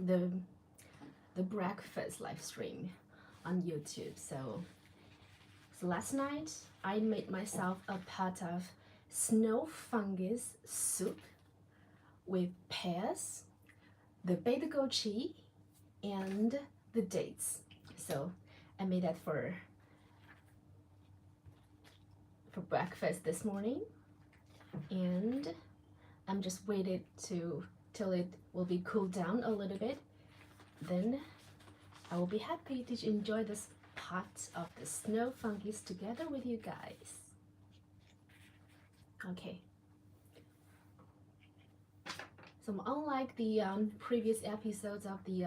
the breakfast live stream on YouTube. So last night I made myself a pot of snow fungus soup with pears, the delicscies, and the dates. So I made that for breakfast this morning, and I'm just waited till it will be cooled down a little bit. Then I will be happy to enjoy this pot of the snow fungus together with you guys. Okay. So unlike the previous episodes of the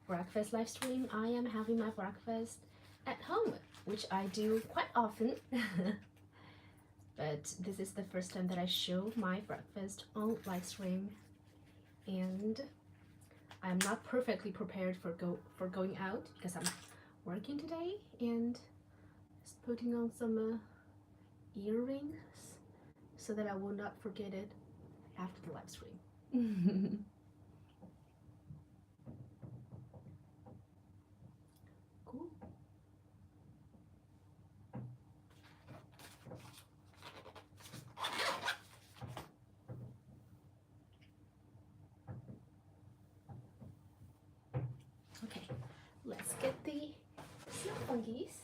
breakfast live stream, I am having my breakfast at home, which I do quite often. But this is the first time that I show my breakfast on live stream, and I'm not perfectly prepared for going out because I'm working today and just putting on some earrings so that I will not forget it after the live stream. Cool. Okay, let's get the snow fungus.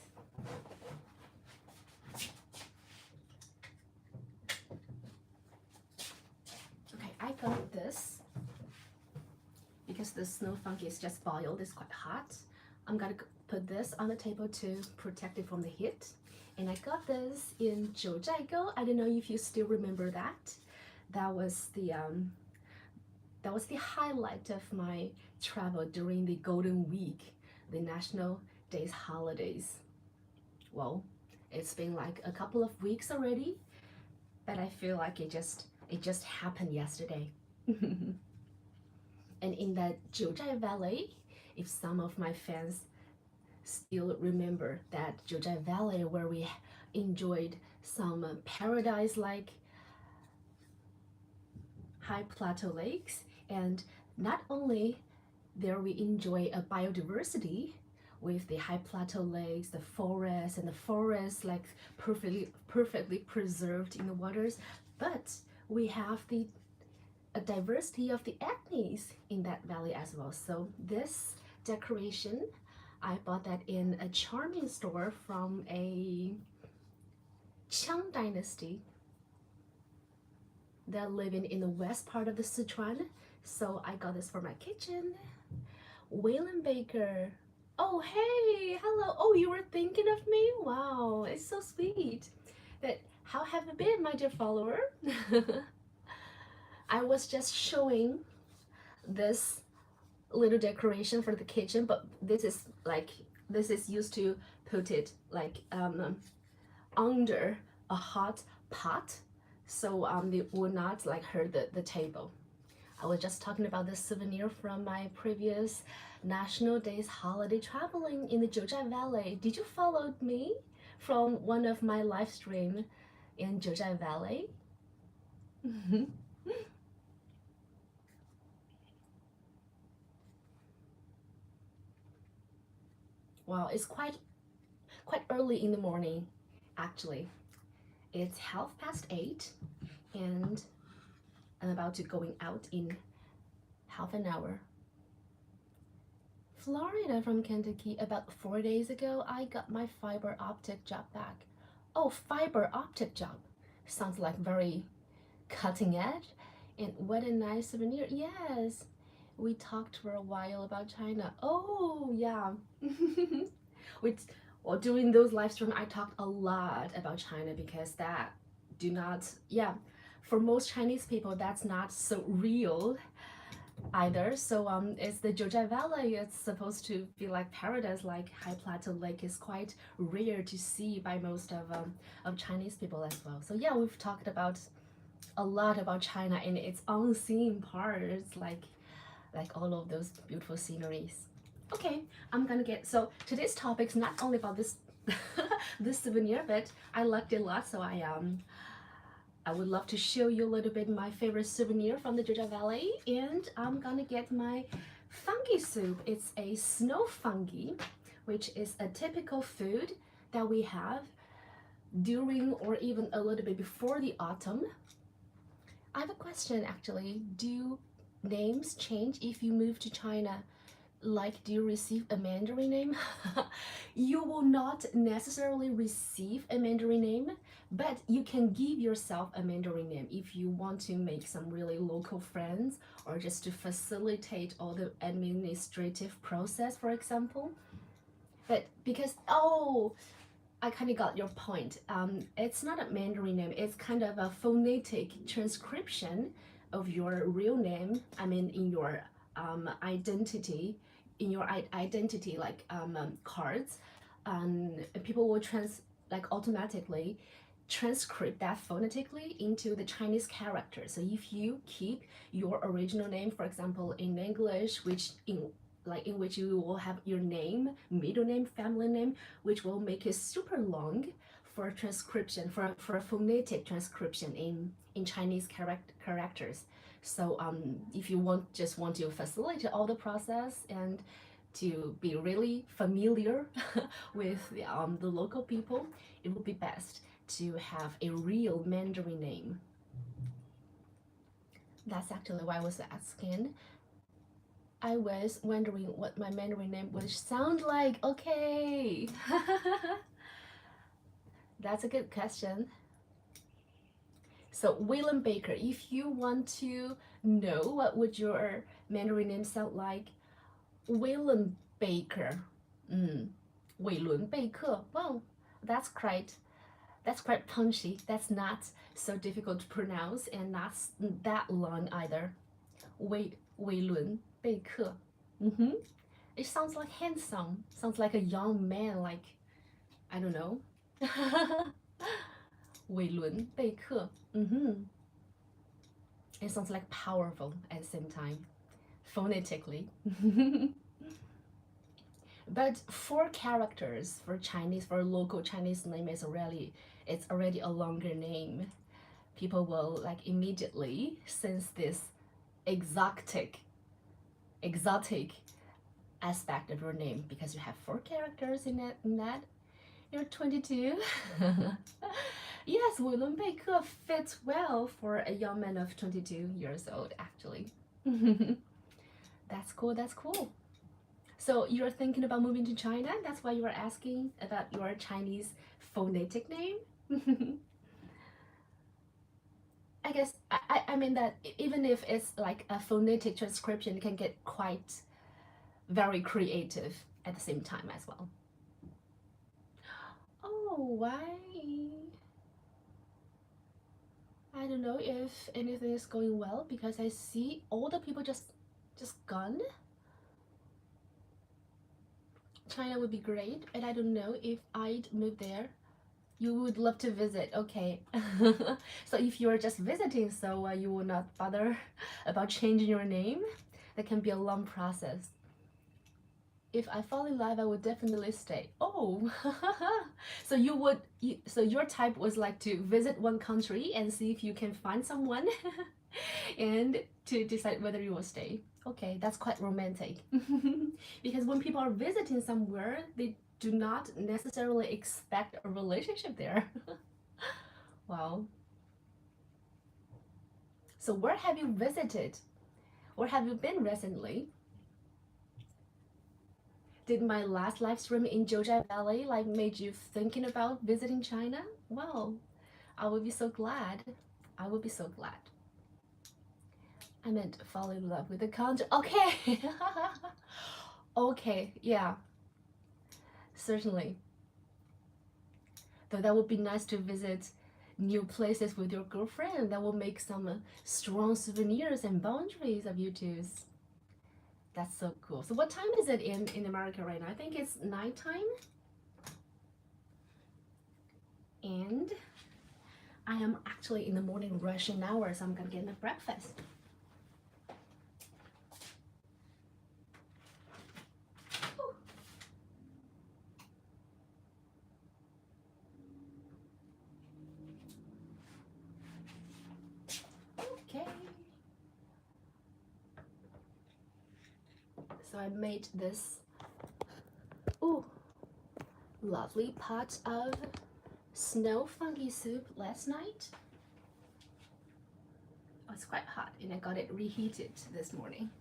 Okay, I got this because the snow fungus just boiled. It's quite hot. I'm gonna put this on the table to protect it from the heat. And I got this in Zhoujiaigou. I don't know if you still remember that. That was the highlight of my travel during the Golden Week, the National Days holidays. Well, it's been like a couple of weeks already, but I feel like it just happened yesterday. And in that Zhouzhai Valley, if some of my fans still remember that Zhouzhai Valley where we enjoyed some paradise-like high plateau lakes, and not only there we enjoy a biodiversity with the high plateau lakes, the forest, and the forest like perfectly preserved in the waters, but we have a diversity of the ethnies in that valley as well. So this decoration, I bought that in a charming store from a Qiang dynasty. They're living in the west part of the Sichuan. So I got this for my kitchen. Waylon Baker. Oh, hey, hello. Oh, you were thinking of me? Wow, it's so sweet. But how have you been, my dear follower? I was just showing this little decoration for the kitchen, but this is used to put it like under a hot pot, so it will not like hurt the table. I was just talking about this souvenir from my previous National Days holiday traveling in the Zhouzhai Valley. Did you follow me from one of my live stream in Zhouzhai Valley? Well, it's quite early in the morning, actually. It's 8:30, and I'm about to going out in half an hour. Florida from Kentucky. About 4 days ago, I got my fiber optic job back. Oh, fiber optic job. Sounds like very cutting edge. And what a nice souvenir. Yes, we talked for a while about China. Oh, yeah. Well, during those live streams, I talked a lot about China because for most Chinese people, that's not so real either. So it's the Zhouzhai Valley. It's supposed to be like paradise, like high plateau lake is quite rare to see by most of Chinese people as well. So yeah, we've talked about a lot about China and its unseen parts, like all of those beautiful sceneries. Okay, I'm gonna get, so today's topic is not only about this this souvenir, but I liked it a lot, so I would love to show you a little bit my favorite souvenir from the Zhouzhai Valley, and I'm gonna get my Fungi soup is a snow fungi, which is a typical food that we have during or even a little bit before the autumn. I have a question actually. Do names change if you move to China? Like, do you receive a Mandarin name? You will not necessarily receive a Mandarin name, but you can give yourself a Mandarin name if you want to make some really local friends or just to facilitate all the administrative process, for example. But because, oh, I kind of got your point. It's not a Mandarin name, it's kind of a phonetic transcription of your real name. I mean, in your identity, like cards, people will automatically transcript that phonetically into the Chinese character. So if you keep your original name, for example, in English, in which you will have your name, middle name, family name, which will make it super long for transcription, for a phonetic transcription in Chinese characters. So if you just want to facilitate all the process and to be really familiar with the local people, it would be best to have a real Mandarin name. That's actually why I was asking. I was wondering what my Mandarin name would sound like. Okay. That's a good question. So William Baker, if you want to know what would your Mandarin name sound like, William Baker. 韦伦贝克. Well, that's quite punchy. That's not so difficult to pronounce and not that long either. 韦伦贝克. It sounds like handsome. Sounds like a young man, like, I don't know. 韦伦贝克. It sounds like powerful at the same time, phonetically. But 4 characters for Chinese, for a local Chinese name it's already a longer name. People will immediately sense this exotic aspect of your name because you have 4 characters in that. You're 22. Yes, William Baker fits well for a young man of 22 years old, actually. That's cool. So you're thinking about moving to China? That's why you are asking about your Chinese phonetic name? I guess I mean that even if it's like a phonetic transcription, it can get quite very creative at the same time as well. Oh, why? I don't know if anything is going well because I see all the people just gone. China would be great, and I don't know if I'd move there. You would love to visit, okay. So if you're just visiting, so you will not bother about changing your name, that can be a long process. If I fall in love, I would definitely stay. Oh, so so your type was like to visit one country and see if you can find someone and to decide whether you will stay. Okay, that's quite romantic. Because when people are visiting somewhere, they do not necessarily expect a relationship there. Wow. So where have you visited? Where have you been recently? Did my last live stream in Jiuzhai Valley made you thinking about visiting China? Well, I would be so glad. I would be so glad. I meant fall in love with the country. Okay. Okay, yeah. Certainly. Though that would be nice to visit new places with your girlfriend. That will make some strong souvenirs and boundaries of you two. That's so cool. So what time is it in America right now? I think it's nighttime. And I am actually in the morning rushing hour, so I'm gonna get my breakfast. Okay. So I made this lovely pot of snow fungi soup last night. Oh, it's quite hot and I got it reheated this morning.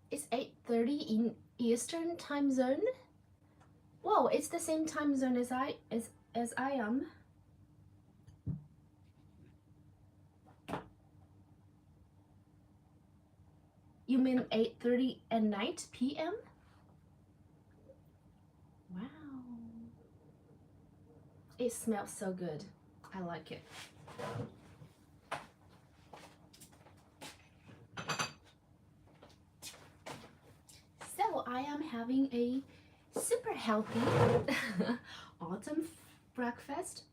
It's 8:30 in Eastern time zone. Whoa, it's the same time zone as I am. You mean 8:30 at night p.m.? Wow. It smells so good. I like it. So I am having a super healthy autumn breakfast.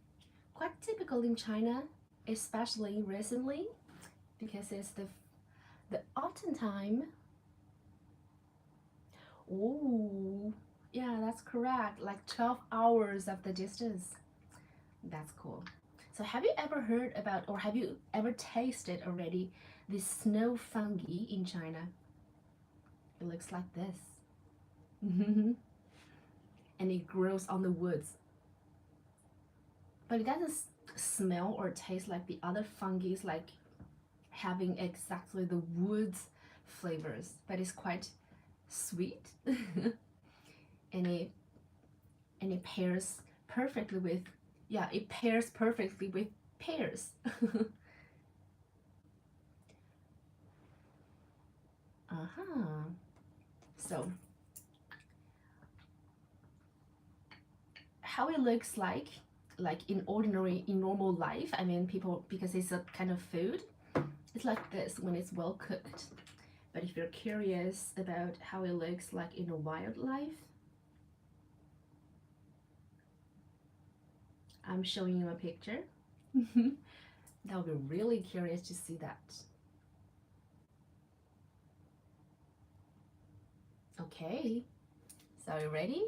Quite typical in China, especially recently, because it's the autumn time. Oh, yeah, that's correct. Like 12 hours of the distance. That's cool. So have you ever heard about, or have you ever tasted already, the snow fungi in China? It looks like this. And it grows on the woods. But it doesn't smell or taste like the other fungi, like having exactly the woods flavors, but it's quite sweet. and it pairs perfectly with, yeah, it pairs perfectly with pears. So how it looks like in normal life, I mean, people, because it's a kind of food, it's like this when it's well cooked. But if you're curious about how it looks like in a wildlife, I'm showing you a picture. I'll be really curious to see that. Okay, so are you ready?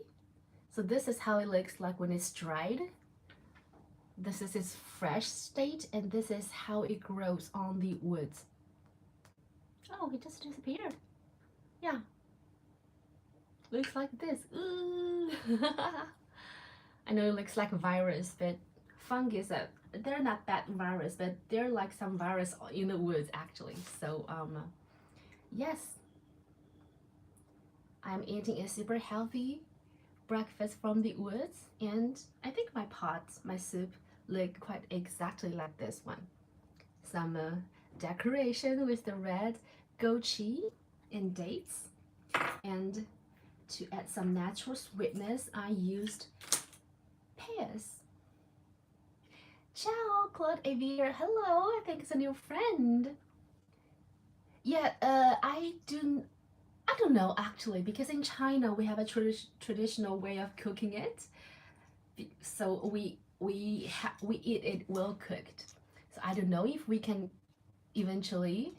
So this is how it looks like when it's dried. This is its fresh state, and this is how it grows on the woods. Oh, it just disappeared. Yeah. Looks like this. Ooh. I know it looks like a virus, but fungus, they're not that virus, but they're like some virus in the woods actually. So yes, I'm eating a super healthy breakfast from the woods, and I think my soup look quite exactly like this one. Some decoration with the red goji and dates, and to add some natural sweetness, I used pears. Ciao, Claude Avier. Hello, I think it's a new friend. Yeah, I don't know actually, because in China we have a traditional way of cooking it. So we eat it well cooked. So I don't know if we can eventually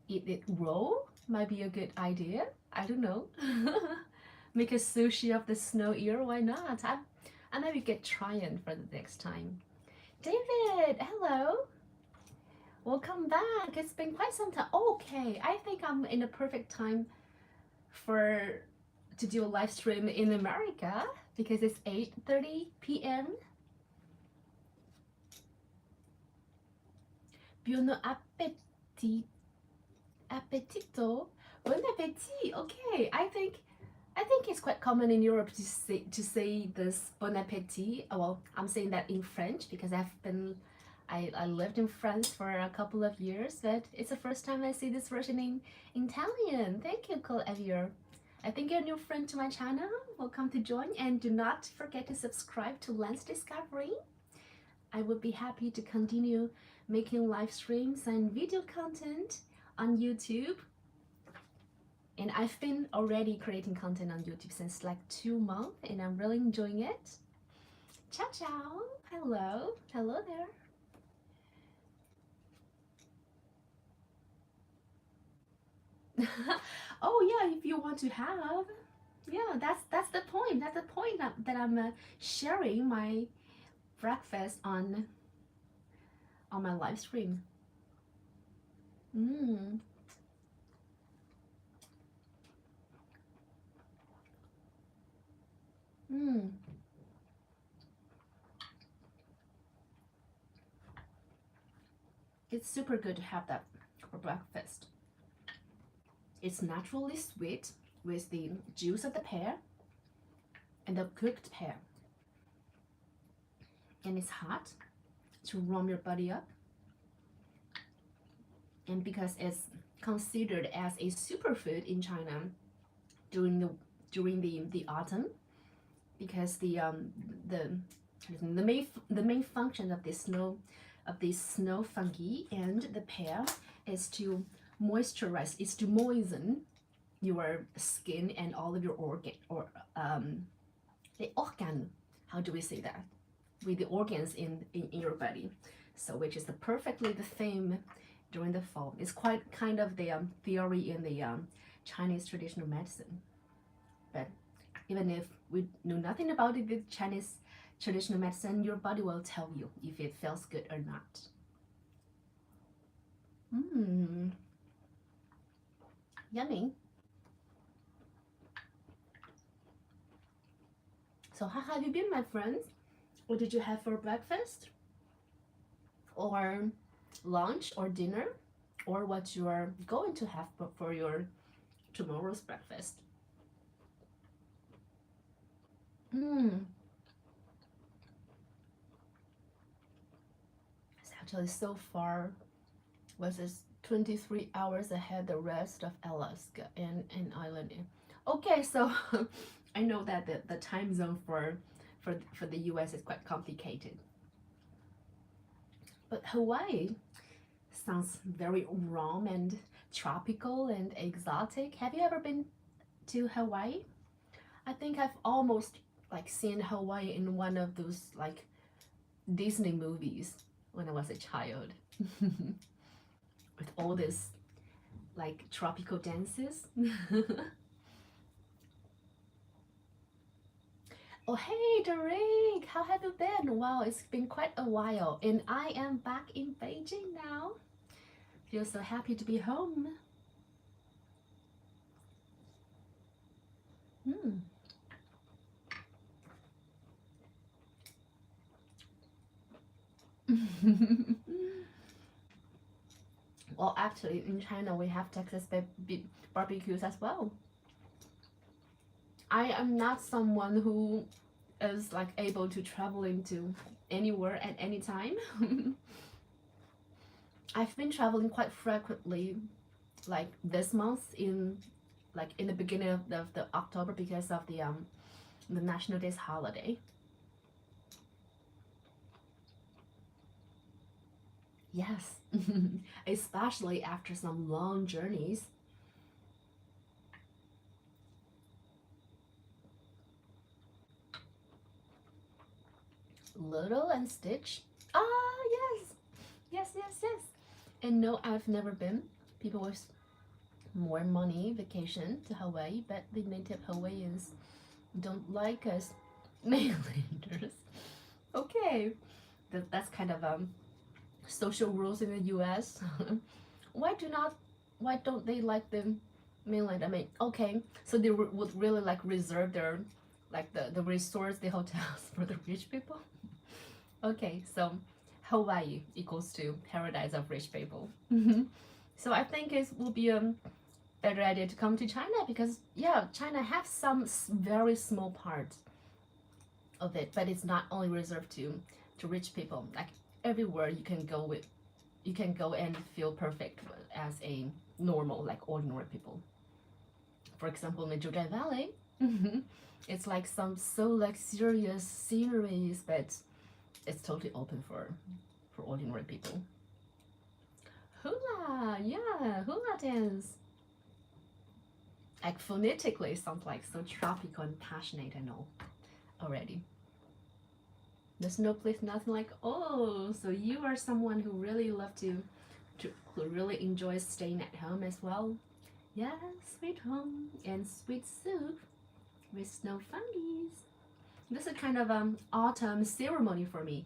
eat it raw. Might be a good idea. I don't know. Make a sushi of the snow ear. Why not? I maybe get trying for the next time. David, hello. Welcome back. It's been quite some time. Okay, I think I'm in a perfect time to do a live stream in America because it's 8:30 p.m. Buon appetito. Bon appetit. Okay, I think it's quite common in Europe to say this bon appetit. Well, I'm saying that in French because I lived in France for a couple of years, but it's the first time I see this version in Italian. Thank you, Cole Evier. I think you're a new friend to my channel. Welcome to join, and do not forget to subscribe to Lens Discovery. I would be happy to continue making live streams and video content on YouTube. And I've been already creating content on YouTube since like 2 months, and I'm really enjoying it. Ciao, ciao. Hello. Hello there. Oh yeah, if you want to have, yeah, that's the point. That's the point that I'm sharing my breakfast on on my live stream. Mm. Mm. It's super good to have that for breakfast. It's naturally sweet with the juice of the pear and the cooked pear. And it's hot to warm your body up. And because it's considered as a superfood in China during the autumn, because the main function of the snow fungi and the pear is to moisturize, is to moisten your skin and all of your the organ. How do we say that? With the organs in your body. So which is perfectly the same during the fall. It's quite kind of the theory in the Chinese traditional medicine. But even if we know nothing about it, the Chinese traditional medicine, your body will tell you if it feels good or not. Mmm, yummy. So how have you been, my friends? What did you have for breakfast? Or lunch or dinner? Or what you are going to have for your tomorrow's breakfast? It's actually so far versus 23 hours ahead the rest of Alaska and island. Okay, so I know that the time zone for the US is quite complicated. But Hawaii sounds very warm and tropical and exotic. Have you ever been to Hawaii? I think I've almost like seen Hawaii in one of those like Disney movies when I was a child. With all this like tropical dances. Oh, hey, Derek, how have you been? Wow, it's been quite a while, and I am back in Beijing now. Feel so happy to be home. Hmm. Well, actually, in China, we have Texas barbecues as well. I am not someone who is like able to traveling to anywhere at any time. I've been traveling quite frequently, like this month in the beginning of the October because of the National Days holiday. Yes, especially after some long journeys. Little and Stitch. Ah, yes, yes, yes, yes. And no, I've never been. People with more money vacation to Hawaii, but the native Hawaiians don't like us mainlanders. Okay, that's kind of social rules in the U.S. why do not? Why don't they like the mainland? I mean, okay, so they would really like reserve their like the resorts, the hotels for the rich people. Okay, so Hawaii equals to paradise of rich people. So I think it will be a better idea to come to China because yeah, China has some very small part of it, but it's not only reserved to rich people. Like everywhere you can go and feel perfect as a normal, like ordinary people. For example, in the Georgia Valley, it's like some so luxurious sceneries, but it's totally open for ordinary people. Hula, yeah, hula dance. Like phonetically, sounds like so tropical and passionate and all already. There's no place, nothing like, oh, so you are someone who really love who really enjoys staying at home as well. Yeah, sweet home and sweet soup with snow fungus. This is kind of autumn ceremony for me,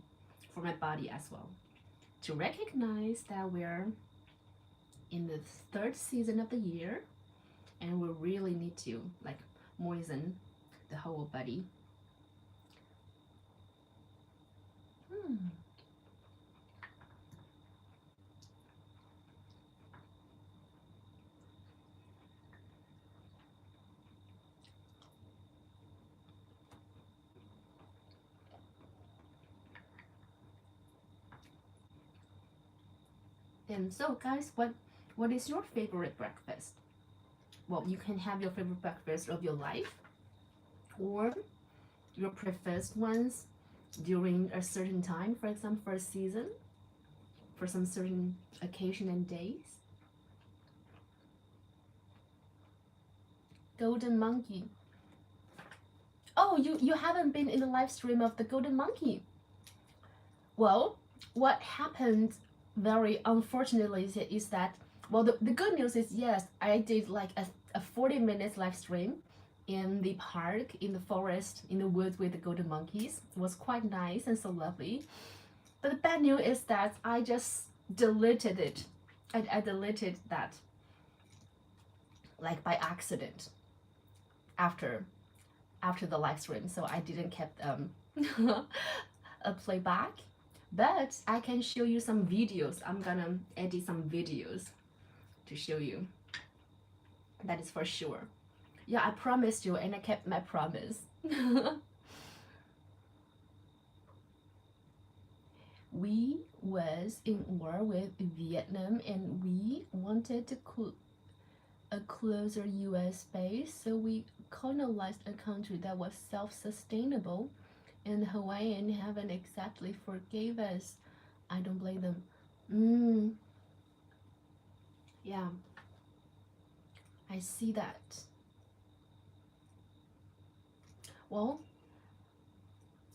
for my body as well. to recognize that we're in the third season of the year and we really need to like moisten the whole body. And so guys, what is your favorite breakfast? Well, you can have your favorite breakfast of your life or your preferred ones during a certain time, for example, for a season, for some certain occasion and days. Golden monkey. Oh, you haven't been in the live stream of the golden monkey. Well, what happened very unfortunately is that, well, the good news is, yes, I did like a 40 minutes live stream in the park, in the forest, in the woods with the golden monkeys. It was quite nice and so lovely. But the bad news is that I just deleted it. I deleted that like by accident after the live stream, so I didn't keep a playback. But I can show you some videos. I'm gonna edit some videos to show you. That is for sure. Yeah, I promised you and I kept my promise. We was in war with Vietnam and we wanted to a closer US base, so we colonized a country that was self-sustainable, and Hawaiian haven't exactly forgave us. I don't blame them. Yeah, I see that. Well,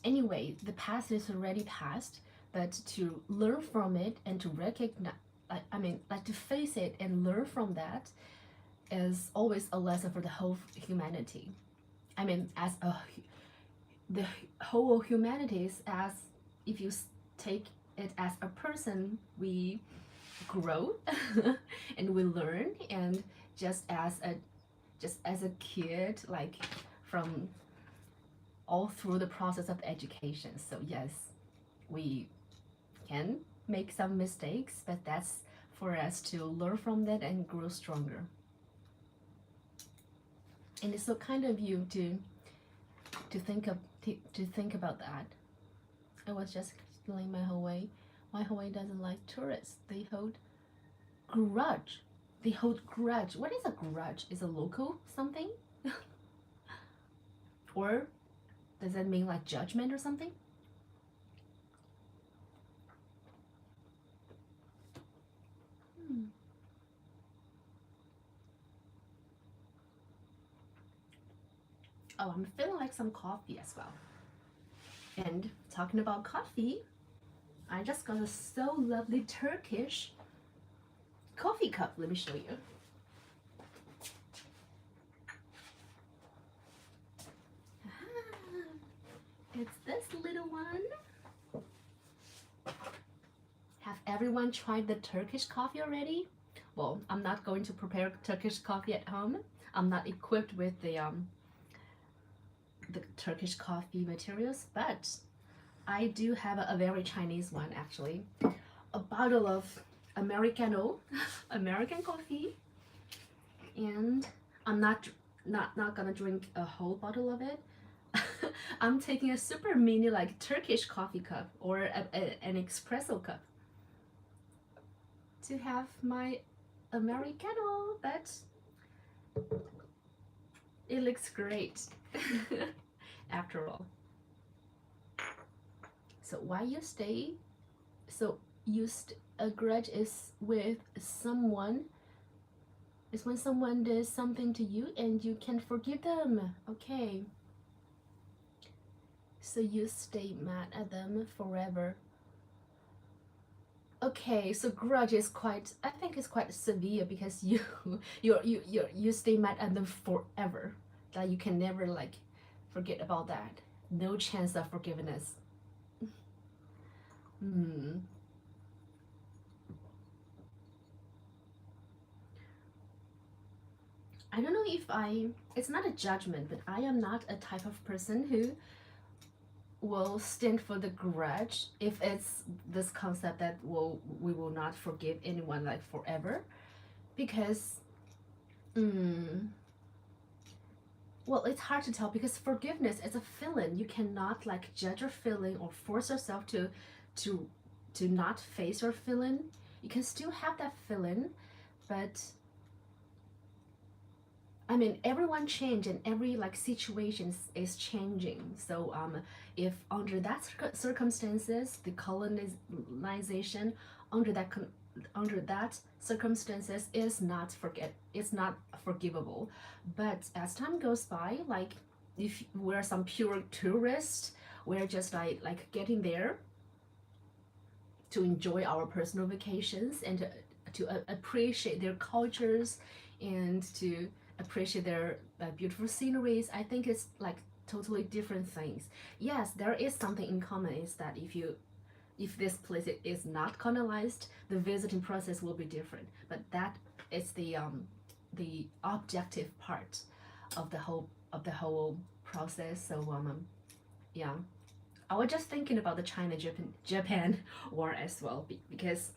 anyway, the past is already past, but to learn from it and to recognize, like to face it and learn from that is always a lesson for the whole humanity. I mean, the whole humanity is, as if you take it as a person, we grow and we learn, and just as a kid, like from all through the process of education. So yes, we can make some mistakes, but that's for us to learn from that and grow stronger. And it's so kind of you to think about that. I was just explaining my Hawaii. Why Hawaii doesn't like tourists. They hold grudge. What is a grudge? Is a local something? Or does that mean like judgment or something? Oh, I'm feeling like some coffee as well. And talking about coffee, I just got a so lovely Turkish coffee cup. Let me show you. It's this little one. Have everyone tried the Turkish coffee already? Well, I'm not going to prepare Turkish coffee at home. I'm not equipped with the Turkish coffee materials, but I do have a very Chinese one actually. A bottle of Americano, American coffee, and I'm not gonna drink a whole bottle of it. I'm taking a super mini like Turkish coffee cup or an espresso cup to have my Americano, but it looks great after all. So why you stay? So a grudge is with someone. It's when someone does something to you and you can't forgive them. Okay. So you stay mad at them forever. Okay, so grudge is quite, I think it's quite severe because you stay mad at them forever. That you can never like forget about that. No chance of forgiveness. I don't know if it's not a judgment, but I am not a type of person who will stand for the grudge if it's this concept that we will not forgive anyone like forever, because mm, well, it's hard to tell because forgiveness is a feeling. You cannot like judge your feeling or force yourself to to not face your feeling. You can still have that feeling, but I mean, everyone change and every like situation is changing. So if under that circumstances, the colonization under under that circumstances is not forget it's not forgivable. But as time goes by, like if we're some pure tourist, we're just like getting there to enjoy our personal vacations and to appreciate their cultures and to appreciate their beautiful sceneries. I think it's like totally different things. Yes, there is something in common is that if this place is not colonized, the visiting process will be different. But that is the objective part of the whole process. So yeah, I was just thinking about the China Japan war as well because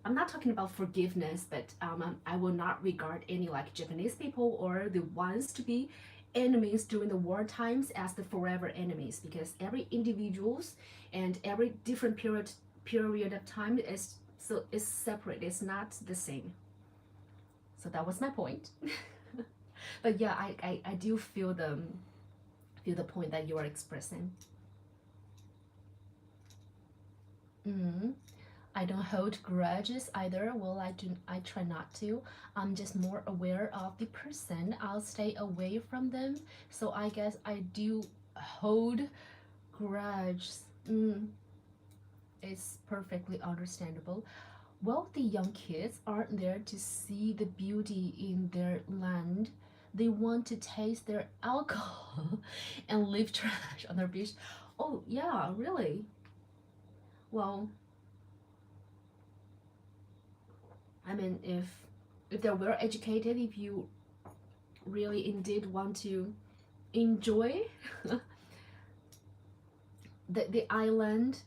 I'm not talking about forgiveness, but I will not regard any like Japanese people or the ones to be enemies during the war times as the forever enemies, because every individuals and every different period of time is separate. It's not the same. So that was my point. But yeah, I do feel the point that you are expressing. Mm. I don't hold grudges either. Well, I try not to. I'm just more aware of the person. I'll stay away from them. So I guess I do hold grudges. It's perfectly understandable. Well, the young kids aren't there to see the beauty in their land. They want to taste their alcohol and leave trash on their beach. Oh, yeah, really? Well, I mean, if they're well educated, if you really indeed want to enjoy the island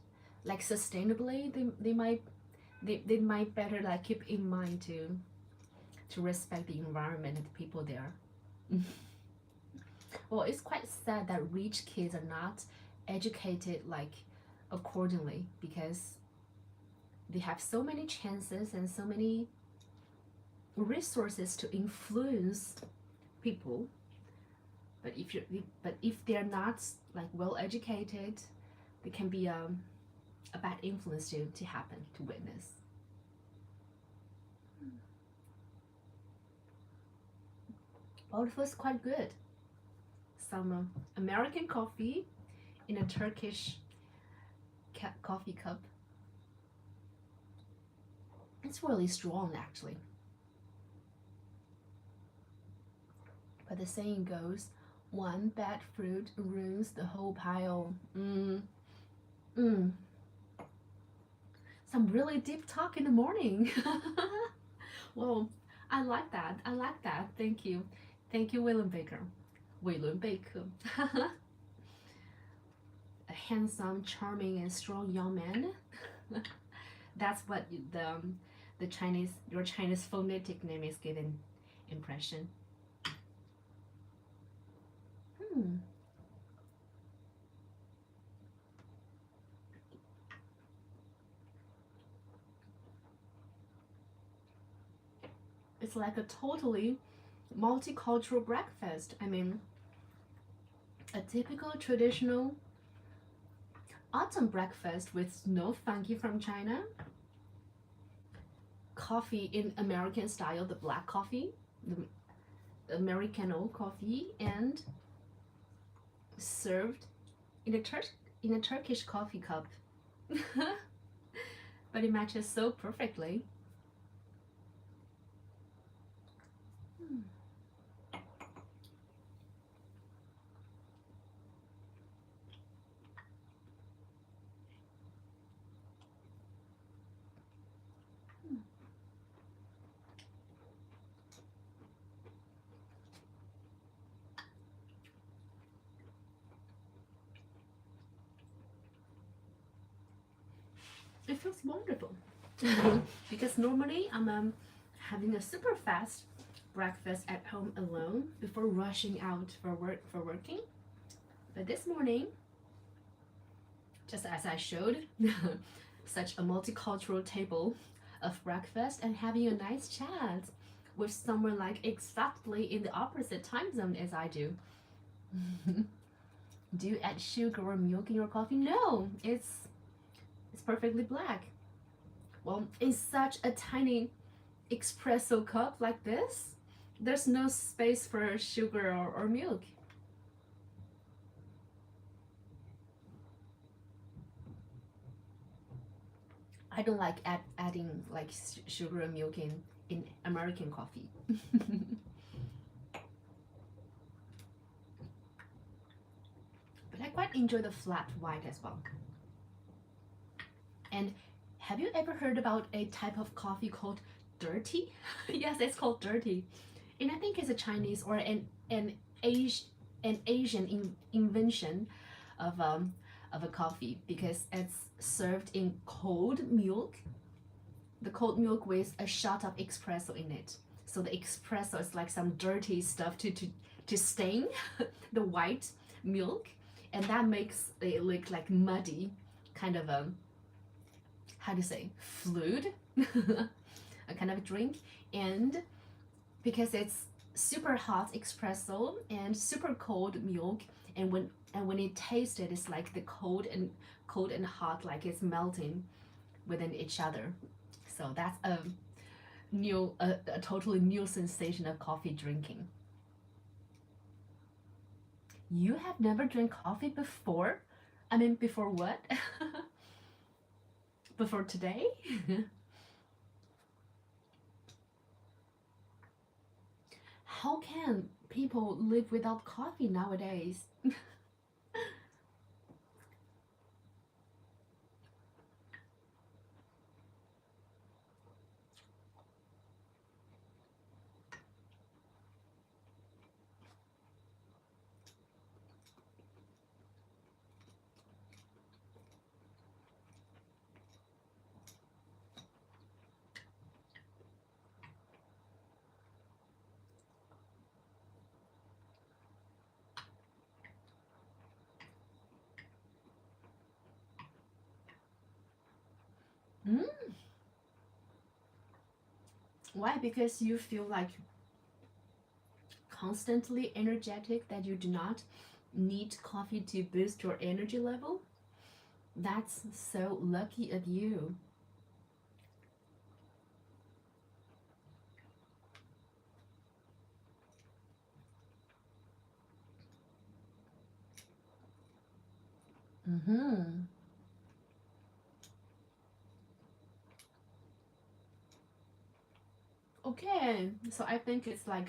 like sustainably, they might better like keep in mind to respect the environment and the people there. Well, it's quite sad that rich kids are not educated like accordingly because they have so many chances and so many resources to influence people. But if they're not like well educated, they can be a bad influence to happen to witness. Well, it was quite good. Some American coffee in a Turkish coffee cup. It's really strong actually. But the saying goes, one bad fruit ruins the whole pile. Some really deep talk in the morning. Well, I like that. I like that. Thank you. Thank you, William Baker. William Baker. A handsome, charming, and strong young man. That's what the Chinese your Chinese phonetic name is giving impression. It's like a totally multicultural breakfast. I mean, a typical traditional autumn breakfast with Snow Fungus from China, coffee in American style, the black coffee, the Americano coffee, and served in a Turkish coffee cup. But it matches so perfectly. It feels wonderful. Because normally I'm having a super fast breakfast at home alone before rushing out for working. But this morning, just as I showed, such a multicultural table of breakfast and having a nice chat with someone like exactly in the opposite time zone as I do. Do you add sugar or milk in your coffee? No, it's perfectly black. Well, in such a tiny espresso cup like this, there's no space for sugar or milk. I don't like adding like sugar and milk in American coffee. But I quite enjoy the flat white as well. And have you ever heard about a type of coffee called dirty? Yes, it's called dirty. And I think it's a Chinese or Asian invention of of a coffee because it's served in cold milk, the cold milk with a shot of espresso in it. So the espresso is like some dirty stuff to stain the white milk, and that makes it look like muddy, kind of a, how to say, fluid, a kind of drink. And because it's super hot espresso and super cold milk, and when it tasted, it's like the cold and hot, like it's melting within each other. So that's a totally new sensation of coffee drinking. You have never drank coffee before? I mean, before what? Before today? How can people live without coffee nowadays? Mm. Why? Because you feel like constantly energetic, that you do not need coffee to boost your energy level? That's so lucky of you. Mm-hmm. Okay, so I think it's like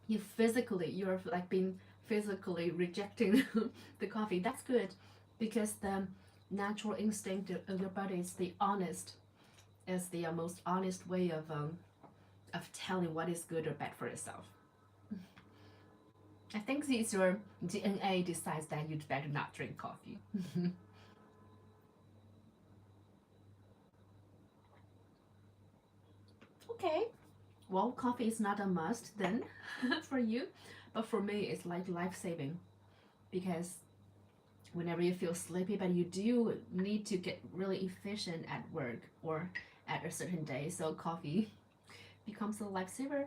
you're like being physically rejecting the coffee. That's good because the natural instinct of your body is the most honest way of telling what is good or bad for yourself. I think it's your DNA decides that you'd better not drink coffee. Okay, well, coffee is not a must then for you, but for me, it's like life saving because whenever you feel sleepy, but you do need to get really efficient at work or at a certain day, so coffee becomes a lifesaver.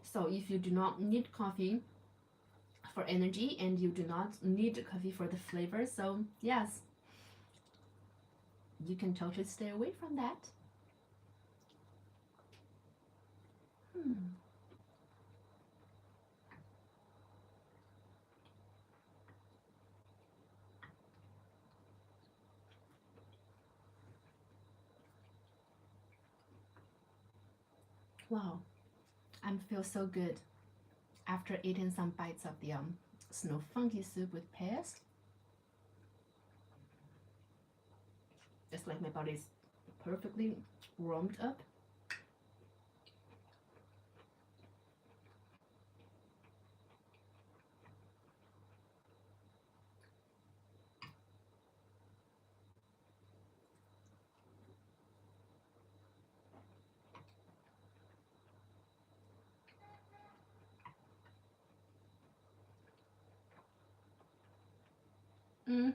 So if you do not need coffee for energy and you do not need coffee for the flavor, so yes, you can totally stay away from that. Hmm. Wow, I feel so good after eating some bites of the snow funky soup with pears. It's like my body's perfectly warmed up.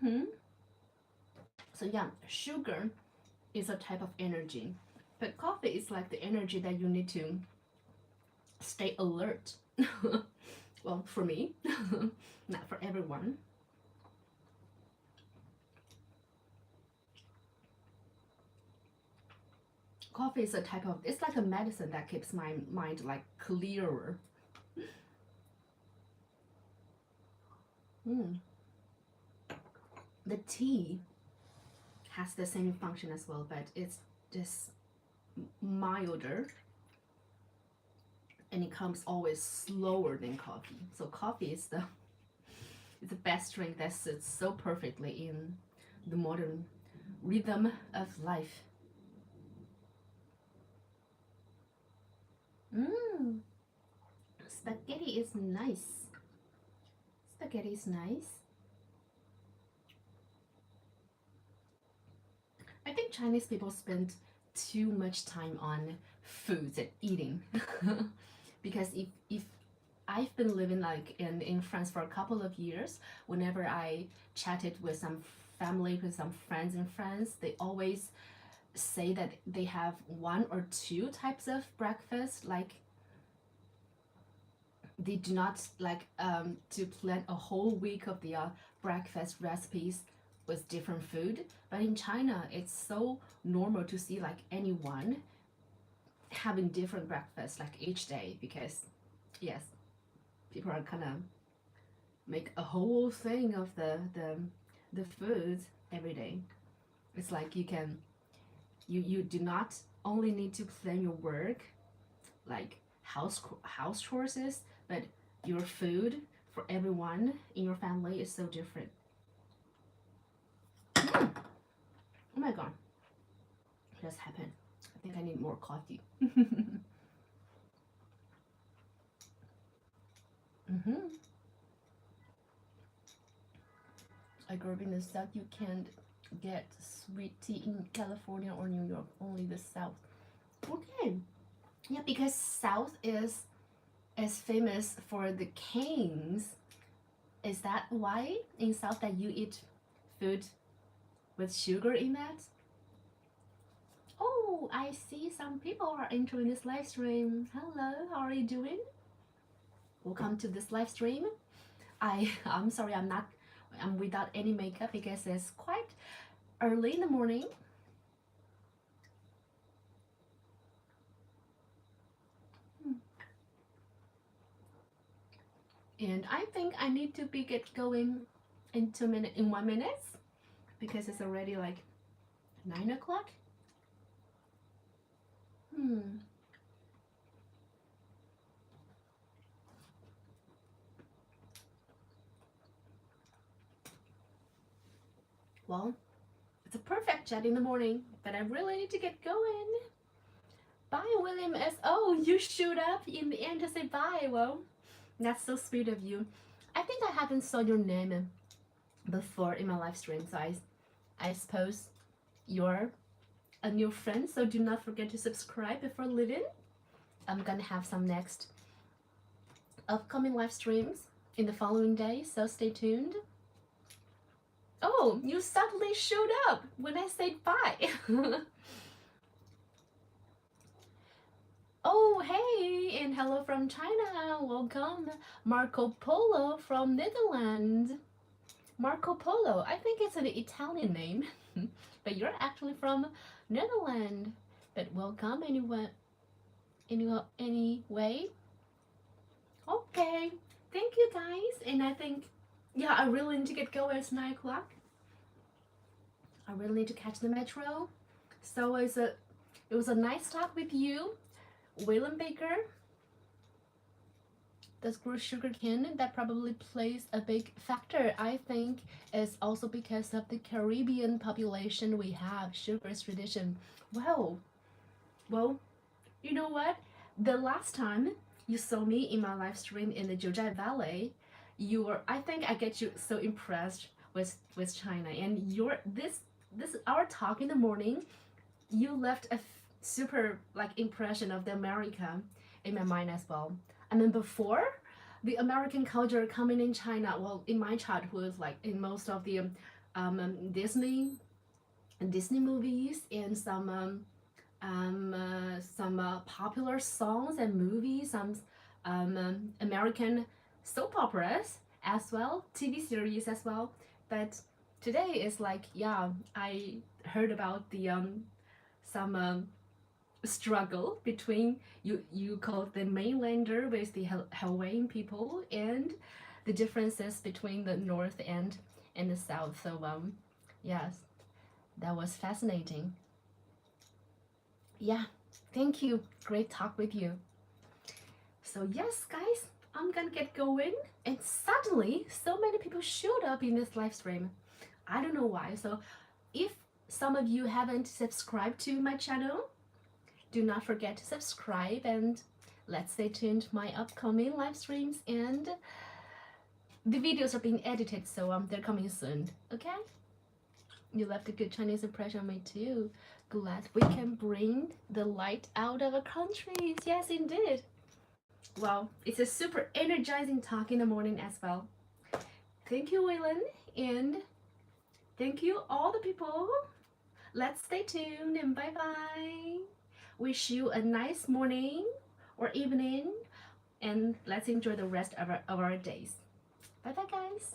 Mm-hmm. So yeah, sugar is a type of energy, but coffee is like the energy that you need to stay alert. Well, for me, not for everyone. Coffee is a type of, it's like a medicine that keeps my mind like clearer. Mm. The tea has the same function as well, but it's just milder and it comes always slower than coffee. So coffee is the best drink that sits so perfectly in the modern rhythm of life. Mmm, spaghetti is nice. Spaghetti is nice. I think Chinese people spend too much time on foods and eating. Because if I've been living like in France for a couple of years, whenever I chatted with some family, with some friends in France, they always say that they have one or two types of breakfast. Like they do not like to plan a whole week of the breakfast recipes with different food. But in China, it's so normal to see like anyone having different breakfasts like each day because yes, people are kind of make a whole thing of the food every day. It's like you do not only need to plan your work like house chores, but your food for everyone in your family is so different. Mm. Oh my god, what just happened? I think I need more coffee. Mm-hmm. I grew up in the South. You can't get sweet tea in California or New York. Only the South. Okay. Yeah, because South is famous for the canes. Is that why in South that you eat food with sugar in that? Oh, I see some people are entering this live stream. Hello, how are you doing? Welcome to this live stream. I'm sorry, I'm without any makeup because it's quite early in the morning. And I think I need to be get going in 2 minutes, in 1 minute, because it's already like 9 o'clock. Hmm. Well, it's a perfect chat in the morning, but I really need to get going. Bye, William S. Oh, you showed up in the end to say bye. Well, that's so sweet of you. I think I haven't saw your name before in my live stream, so I suppose you're a new friend. So do not forget to subscribe before leaving. I'm gonna have some next upcoming live streams in the following day, so stay tuned. Oh, you suddenly showed up when I said bye. Oh, hey, and hello from China. Welcome, Marco Polo from Netherlands. Marco Polo, I think it's an Italian name, but you're actually from Netherlands. But welcome anyway. Okay, thank you guys. And I think, yeah, I really need to get going. It's 9 o'clock. I really need to catch the metro. So it was a nice talk with you, William Baker. Does grow sugar cane? That probably plays a big factor. I think is also because of the Caribbean population we have. Sugar is tradition. Wow. Well, you know what? The last time you saw me in my live stream in the Jiuzhai Valley, you were, I think I get you so impressed with China, and your this our talk in the morning, you left a super like impression of the America in my mind as well. I mean, before the American culture coming in China, well, in my childhood, like in most of the Disney movies and some popular songs and movies, some American soap operas as well, TV series as well. But today is like, yeah, I heard about the some struggle between you call the mainlander with the Hawaiian people and the differences between the north and the south. So yes, that was fascinating. Yeah, thank you. Great talk with you. So yes, guys, I'm gonna get going. And suddenly, so many people showed up in this live stream. I don't know why. So if some of you haven't subscribed to my channel, do not forget to subscribe and let's stay tuned to my upcoming live streams. And the videos are being edited, so they're coming soon. Okay? You left a good Chinese impression on me too. Glad we can bring the light out of our countries. Yes, indeed. Well, it's a super energizing talk in the morning as well. Thank you, Waylon, and thank you all the people. Let's stay tuned and bye bye. Wish you a nice morning or evening, and let's enjoy the rest of our days. Bye bye, guys.